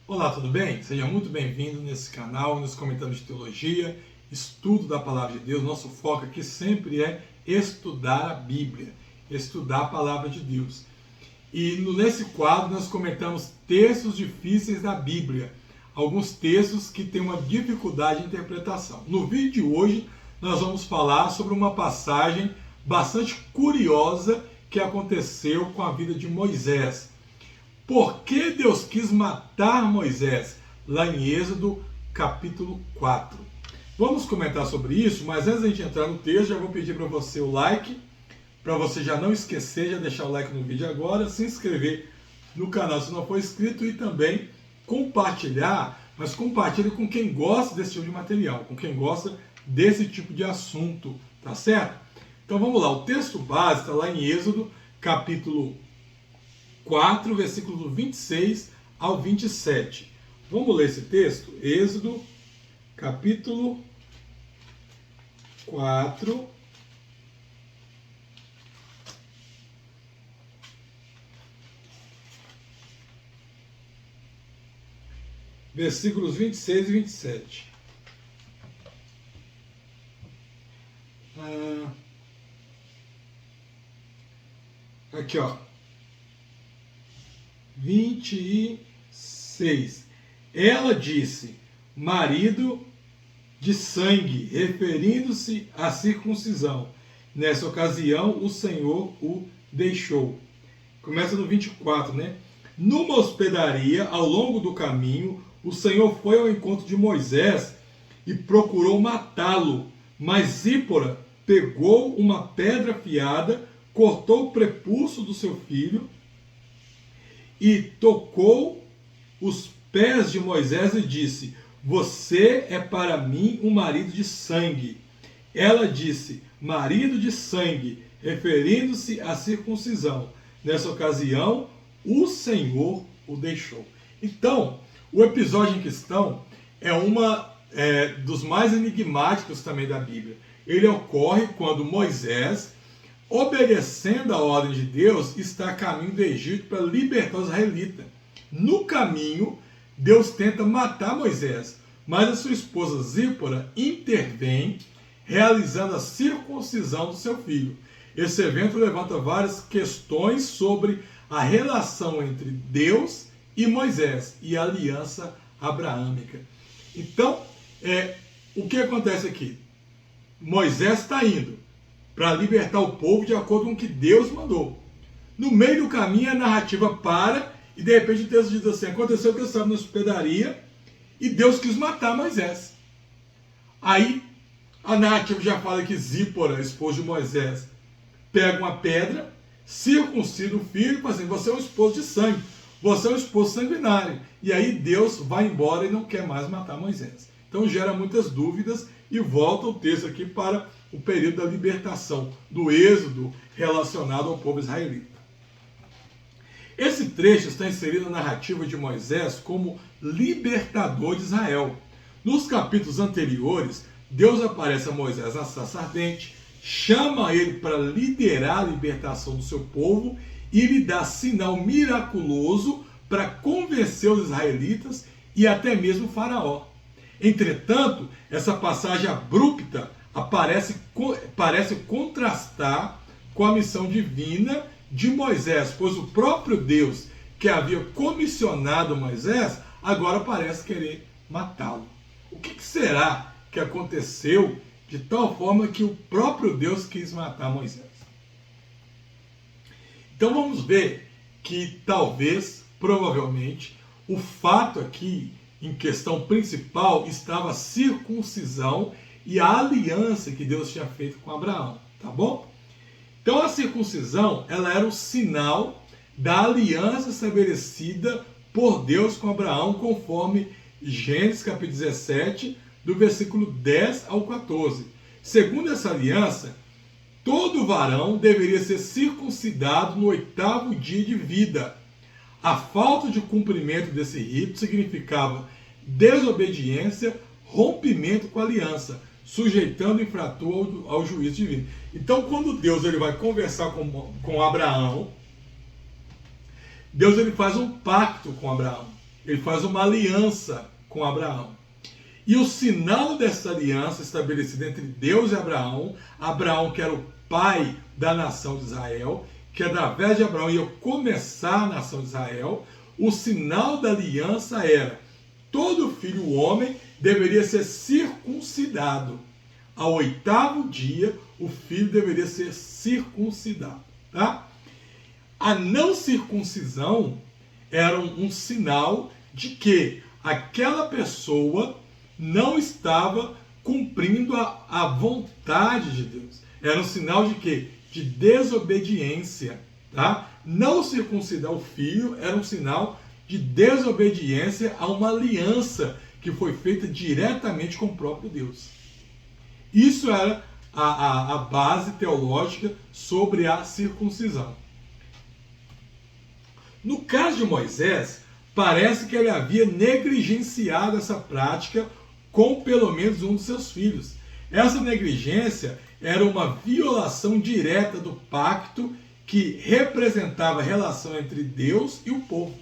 Olá, tudo bem? Seja muito bem-vindo nesse canal, nos comentários de teologia, estudo da Palavra de Deus. Nosso foco aqui sempre é estudar a Bíblia, estudar a Palavra de Deus. E nesse quadro nós comentamos textos difíceis da Bíblia, alguns textos que têm uma dificuldade de interpretação. No vídeo de hoje nós vamos falar sobre uma passagem bastante curiosa que aconteceu com a vida de Moisés. Por que Deus quis matar Moisés? Lá em Êxodo, capítulo 4. Vamos comentar sobre isso, mas antes de a gente entrar no texto, já vou pedir para você o like, para você já não esquecer, já deixar o like no vídeo agora, se inscrever no canal se não for inscrito e também compartilhar, mas compartilhe com quem gosta desse tipo de material, com quem gosta desse tipo de assunto, tá certo? Então vamos lá, o texto base está lá em Êxodo, capítulo 4, versículo 26 ao 27. Vamos ler esse texto? Êxodo, capítulo 4, versículos 26 e 27. Aqui, ó. 26. Ela disse, marido de sangue, referindo-se à circuncisão. Nessa ocasião, o Senhor o deixou. Começa no 24, né? Numa hospedaria, ao longo do caminho, o Senhor foi ao encontro de Moisés e procurou matá-lo. Mas Zípora pegou uma pedra afiada, cortou o prepulso do seu filho e tocou os pés de Moisés e disse, você é para mim um marido de sangue. Ela disse, marido de sangue, referindo-se à circuncisão. Nessa ocasião, o Senhor o deixou. Então, o episódio em questão é dos mais enigmáticos também da Bíblia. Ele ocorre quando Moisés, obedecendo a ordem de Deus, está a caminho do Egito para libertar os israelitas. No caminho, Deus tenta matar Moisés, mas a sua esposa Zípora intervém, realizando a circuncisão do seu filho. Esse evento levanta várias questões sobre a relação entre Deus e Moisés e a aliança abraâmica. Então, o que acontece aqui? Moisés está indo para libertar o povo de acordo com o que Deus mandou. No meio do caminho a narrativa para e de repente o texto diz assim, aconteceu que eu estava na hospedaria e Deus quis matar Moisés. Aí a narrativa já fala que Zípora, esposa de Moisés, pega uma pedra, circuncida o filho e fala assim, você é um esposo de sangue, você é um esposo sanguinário. E aí Deus vai embora e não quer mais matar Moisés. Então gera muitas dúvidas e volta o texto aqui para o período da libertação, do êxodo relacionado ao povo israelita. Esse trecho está inserido na narrativa de Moisés como libertador de Israel. Nos capítulos anteriores, Deus aparece a Moisés na sarça ardente, chama ele para liderar a libertação do seu povo e lhe dá sinal miraculoso para convencer os israelitas e até mesmo o faraó. Entretanto, essa passagem abrupta parece contrastar com a missão divina de Moisés, pois o próprio Deus que havia comissionado Moisés, agora parece querer matá-lo. O que será que aconteceu de tal forma que o próprio Deus quis matar Moisés? Então vamos ver que talvez, provavelmente, o fato aqui em questão principal estava a circuncisão e a aliança que Deus tinha feito com Abraão, tá bom? Então a circuncisão, ela era o sinal da aliança estabelecida por Deus com Abraão, conforme Gênesis capítulo 17, do versículo 10 ao 14. Segundo essa aliança, todo varão deveria ser circuncidado no 8º dia de vida. A falta de cumprimento desse rito significava desobediência, rompimento com a aliança, sujeitando o infrator ao juízo divino. Então, quando Deus ele vai conversar com Abraão, Deus ele faz um pacto com Abraão. Ele faz uma aliança com Abraão. E o sinal dessa aliança estabelecida entre Deus e Abraão, Abraão que era o pai da nação de Israel, que através de Abraão ia começar a nação de Israel, o sinal da aliança era: todo filho homem deveria ser circuncidado. Ao 8º dia, o filho deveria ser circuncidado. Tá? A não circuncisão era um sinal de que aquela pessoa não estava cumprindo a vontade de Deus. Era um sinal de quê? De desobediência. Tá? Não circuncidar o filho era um sinal de desobediência a uma aliança que foi feita diretamente com o próprio Deus. Isso era a base teológica sobre a circuncisão. No caso de Moisés, parece que ele havia negligenciado essa prática com pelo menos um dos seus filhos. Essa negligência era uma violação direta do pacto que representava a relação entre Deus e o povo.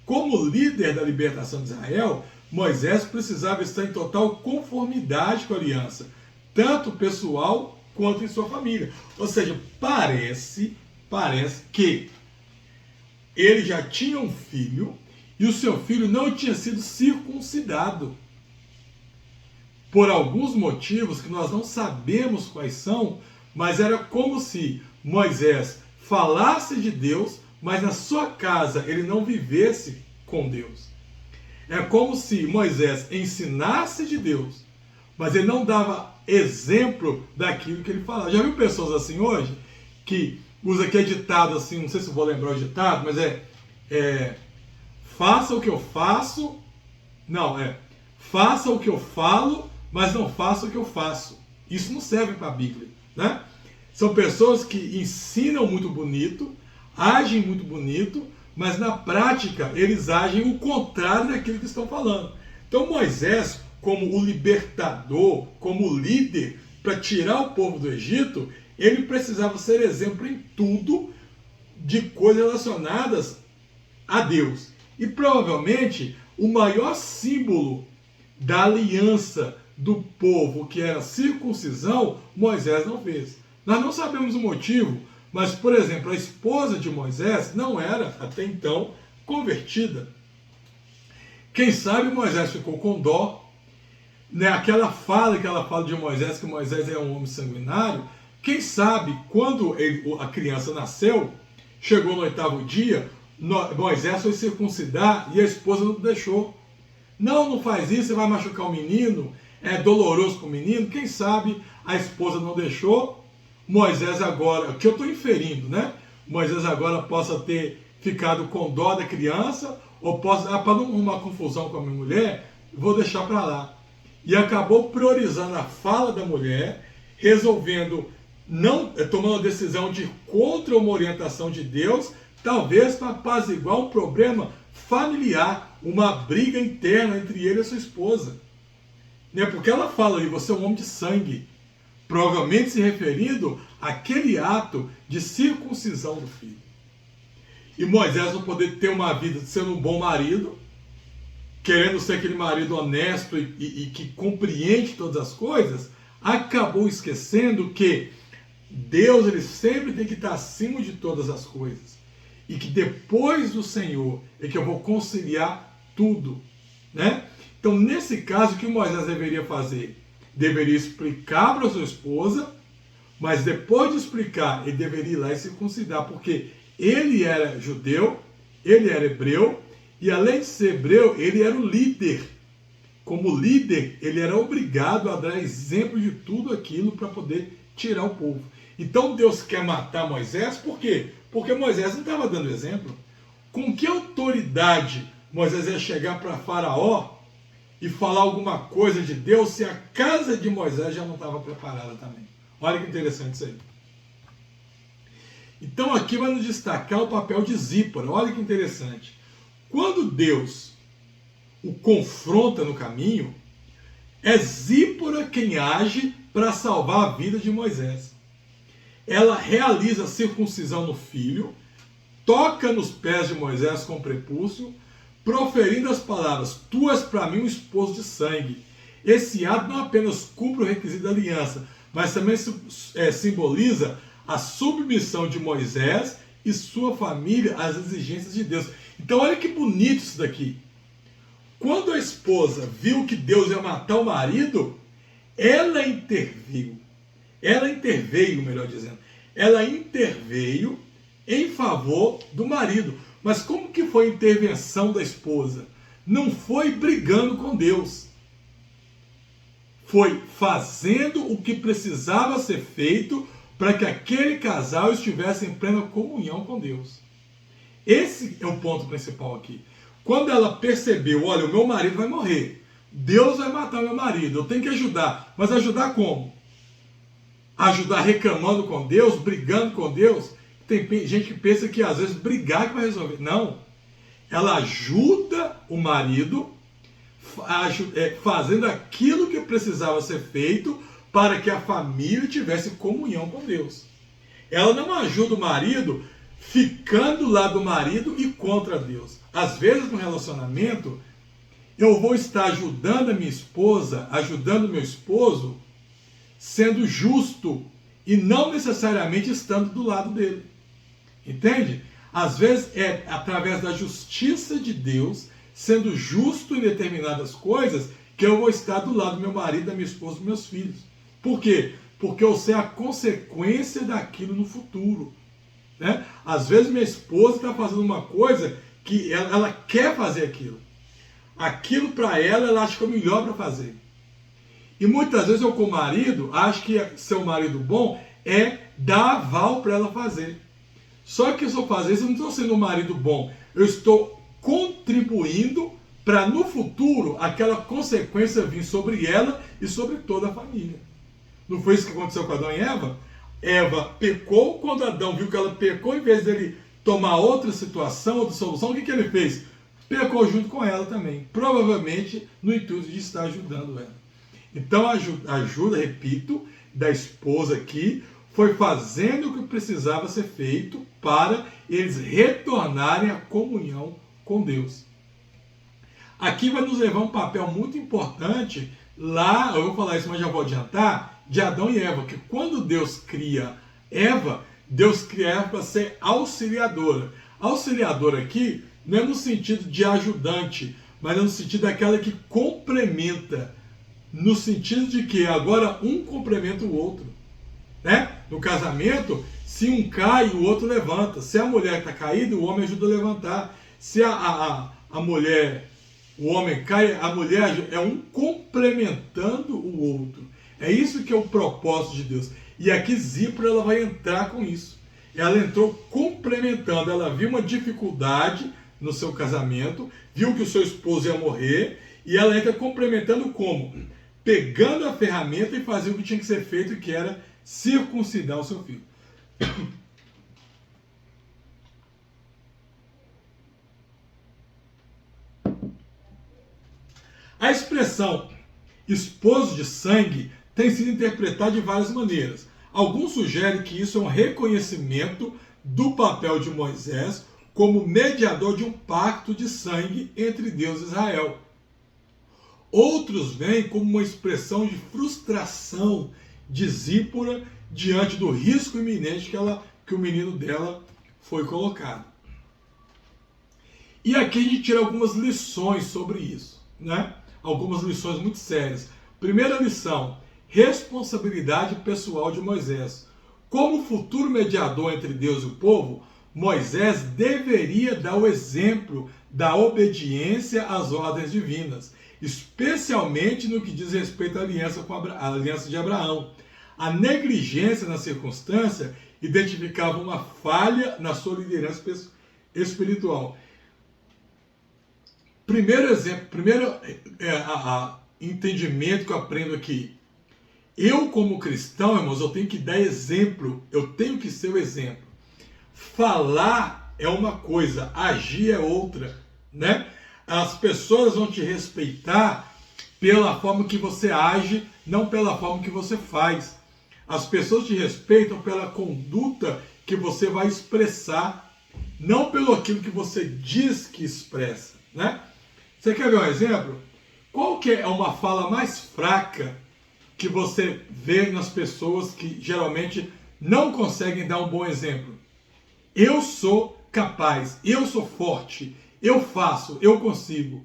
Como líder da libertação de Israel, Moisés precisava estar em total conformidade com a aliança, tanto pessoal quanto em sua família. Ou seja, parece que ele já tinha um filho e o seu filho não tinha sido circuncidado. Por alguns motivos que nós não sabemos quais são, mas era como se Moisés falasse de Deus, mas na sua casa ele não vivesse com Deus. É como se Moisés ensinasse de Deus, mas ele não dava exemplo daquilo que ele falava. Já viu pessoas assim hoje? Que usa aquele ditado assim, não sei se eu vou lembrar o ditado, mas faça o que eu faço, faça o que eu falo, mas não faça o que eu faço. Isso não serve para a Bíblia, né? São pessoas que ensinam muito bonito, agem muito bonito, mas na prática eles agem o contrário daquilo que estão falando. Então Moisés, como o libertador, como o líder para tirar o povo do Egito, ele precisava ser exemplo em tudo de coisas relacionadas a Deus. E provavelmente o maior símbolo da aliança do povo, que era a circuncisão, Moisés não fez. Nós não sabemos o motivo, mas, por exemplo, a esposa de Moisés não era, até então, convertida. Quem sabe Moisés ficou com dó, né? Aquela fala que ela fala de Moisés, que Moisés é um homem sanguinário, quem sabe, quando a criança nasceu, chegou no 8º dia, Moisés foi circuncidar e a esposa não deixou. Não faz isso, você vai machucar o menino, é doloroso para o menino. Quem sabe a esposa não deixou, Moisés agora, que eu estou inferindo, né? Moisés agora possa ter ficado com dó da criança, ou possa, para não arrumar confusão com a minha mulher, vou deixar para lá. E acabou priorizando a fala da mulher, resolvendo, tomando a decisão de ir contra uma orientação de Deus, talvez para apaziguar um problema familiar, uma briga interna entre ele e a sua esposa. Né? Porque ela fala ali, você é um homem de sangue, provavelmente se referindo àquele ato de circuncisão do filho. E Moisés não poder ter uma vida sendo um bom marido, querendo ser aquele marido honesto e que compreende todas as coisas, acabou esquecendo que Deus ele sempre tem que estar acima de todas as coisas. E que depois do Senhor é que eu vou conciliar tudo. Né? Então, nesse caso, o que Moisés deveria fazer? Deveria explicar para sua esposa, mas depois de explicar, ele deveria ir lá e circuncidar, porque ele era judeu, ele era hebreu, e além de ser hebreu, ele era o líder. Como líder, ele era obrigado a dar exemplo de tudo aquilo para poder tirar o povo. Então Deus quer matar Moisés, por quê? Porque Moisés não estava dando exemplo. Com que autoridade Moisés ia chegar para Faraó e falar alguma coisa de Deus se a casa de Moisés já não estava preparada também? Olha que interessante isso aí. Então aqui vai nos destacar o papel de Zípora. Olha que interessante. Quando Deus o confronta no caminho, é Zípora quem age para salvar a vida de Moisés. Ela realiza a circuncisão no filho, toca nos pés de Moisés com o prepúcio, proferindo as palavras: tu és para mim um esposo de sangue. Esse ato não apenas cumpre o requisito da aliança, mas também simboliza a submissão de Moisés e sua família às exigências de Deus. Então olha que bonito isso daqui. Quando a esposa viu que Deus ia matar o marido, ela interveio. Ela interveio, melhor dizendo. Ela interveio em favor do marido. Mas como que foi a intervenção da esposa? Não foi brigando com Deus. Foi fazendo o que precisava ser feito para que aquele casal estivesse em plena comunhão com Deus. Esse é o ponto principal aqui. Quando ela percebeu, olha, o meu marido vai morrer, Deus vai matar o meu marido, eu tenho que ajudar. Mas ajudar como? Ajudar reclamando com Deus, brigando com Deus? Tem gente que pensa que às vezes brigar que vai resolver. Não. Ela ajuda o marido fazendo aquilo que precisava ser feito para que a família tivesse comunhão com Deus. Ela não ajuda o marido ficando lá do marido e contra Deus. Às vezes no relacionamento, eu vou estar ajudando a minha esposa, ajudando o meu esposo, sendo justo e não necessariamente estando do lado dele. Entende? Às vezes é através da justiça de Deus, sendo justo em determinadas coisas, que eu vou estar do lado do meu marido, da minha esposa, dos meus filhos. Por quê? Porque eu sei a consequência daquilo no futuro. Né? Às vezes minha esposa está fazendo uma coisa que ela quer fazer aquilo. Aquilo para ela acha que é o melhor para fazer. E muitas vezes eu, como marido, acho que ser um marido bom é dar aval para ela fazer. Só que se eu fazer isso, eu não estou sendo um marido bom. Eu estou contribuindo para no futuro aquela consequência vir sobre ela e sobre toda a família. Não foi isso que aconteceu com Adão e Eva? Eva pecou, quando Adão viu que ela pecou, em vez dele tomar outra situação, outra solução, o que ele fez? Pecou junto com ela também. Provavelmente no intuito de estar ajudando ela. Então a ajuda, repito, da esposa aqui foi fazendo o que precisava ser feito para eles retornarem à comunhão com Deus. Aqui vai nos levar um papel muito importante, lá, eu vou falar isso, mas já vou adiantar, de Adão e Eva, que quando Deus cria Eva, Deus cria ela para ser auxiliadora. Auxiliadora aqui não é no sentido de ajudante, mas é no sentido daquela que complementa, no sentido de que agora um complementa o outro. Né? No casamento, se um cai, o outro levanta. Se a mulher está caída, o homem ajuda a levantar. Se a mulher, o homem cai, a mulher é um complementando o outro. É isso que é o propósito de Deus. E aqui Zípora ela vai entrar com isso. Ela entrou complementando. Ela viu uma dificuldade no seu casamento, viu que o seu esposo ia morrer, e ela entra complementando como? Pegando a ferramenta e fazendo o que tinha que ser feito, que era circuncidar o seu filho. A expressão esposo de sangue tem sido interpretada de várias maneiras. Alguns sugerem que isso é um reconhecimento do papel de Moisés como mediador de um pacto de sangue entre Deus e Israel. Outros veem como uma expressão de frustração de Zípora diante do risco iminente que o menino dela foi colocado. E aqui a gente tira algumas lições sobre isso, né? Algumas lições muito sérias. Primeira lição, responsabilidade pessoal de Moisés. Como futuro mediador entre Deus e o povo, Moisés deveria dar o exemplo da obediência às ordens divinas, especialmente no que diz respeito à aliança de Abraão. A negligência na circunstância identificava uma falha na sua liderança espiritual. Primeiro exemplo, entendimento que eu aprendo aqui. Eu, como cristão, irmãos, eu tenho que dar exemplo, eu tenho que ser o exemplo. Falar é uma coisa, agir é outra, né? As pessoas vão te respeitar pela forma que você age, não pela forma que você faz. As pessoas te respeitam pela conduta que você vai expressar, não pelo aquilo que você diz que expressa. né? Você quer ver um exemplo? Qual que é uma fala mais fraca que você vê nas pessoas que geralmente não conseguem dar um bom exemplo? Eu sou capaz, eu sou forte, eu faço, eu consigo.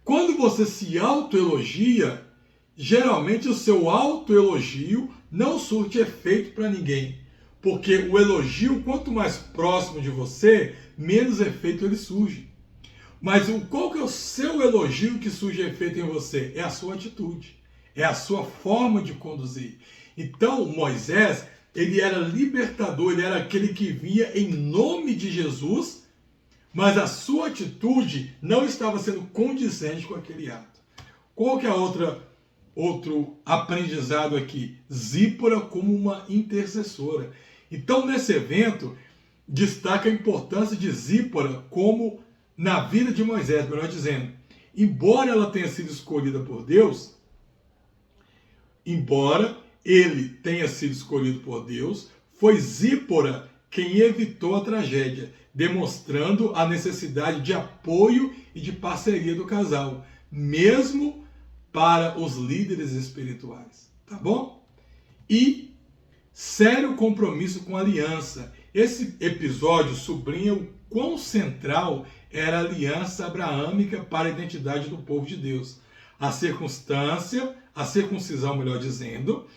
Quando você se autoelogia, geralmente o seu autoelogio não surte efeito para ninguém. Porque o elogio, quanto mais próximo de você, menos efeito ele surge. Mas qual que é o seu elogio que surge efeito em você? É a sua atitude, é a sua forma de conduzir. Então, Moisés, ele era libertador, ele era aquele que vinha em nome de Jesus, mas a sua atitude não estava sendo condizente com aquele ato. Qual que é outro aprendizado aqui? Zípora como uma intercessora. Então, nesse evento, destaca a importância de Zípora como na vida de Moisés, melhor dizendo. Embora ela tenha sido escolhida por Deus, embora ele tenha sido escolhido por Deus, foi Zípora quem evitou a tragédia, demonstrando a necessidade de apoio e de parceria do casal, mesmo para os líderes espirituais, tá bom? E sério compromisso com a aliança. Esse episódio sublinha o quão central era a aliança abraâmica para a identidade do povo de Deus. A circuncisão, melhor dizendo,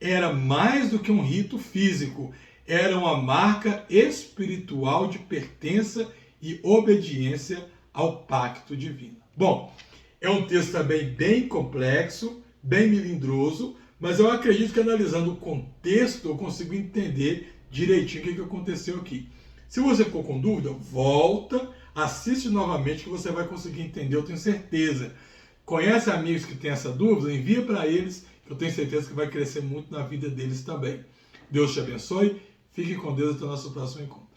era mais do que um rito físico, era uma marca espiritual de pertença e obediência ao pacto divino. Bom, é um texto também bem complexo, bem melindroso, mas eu acredito que analisando o contexto eu consigo entender direitinho o que aconteceu aqui. Se você ficou com dúvida, volta, assiste novamente que você vai conseguir entender, eu tenho certeza. Conhece amigos que têm essa dúvida? Envia para eles, que eu tenho certeza que vai crescer muito na vida deles também. Deus te abençoe, fique com Deus até o nosso próximo encontro.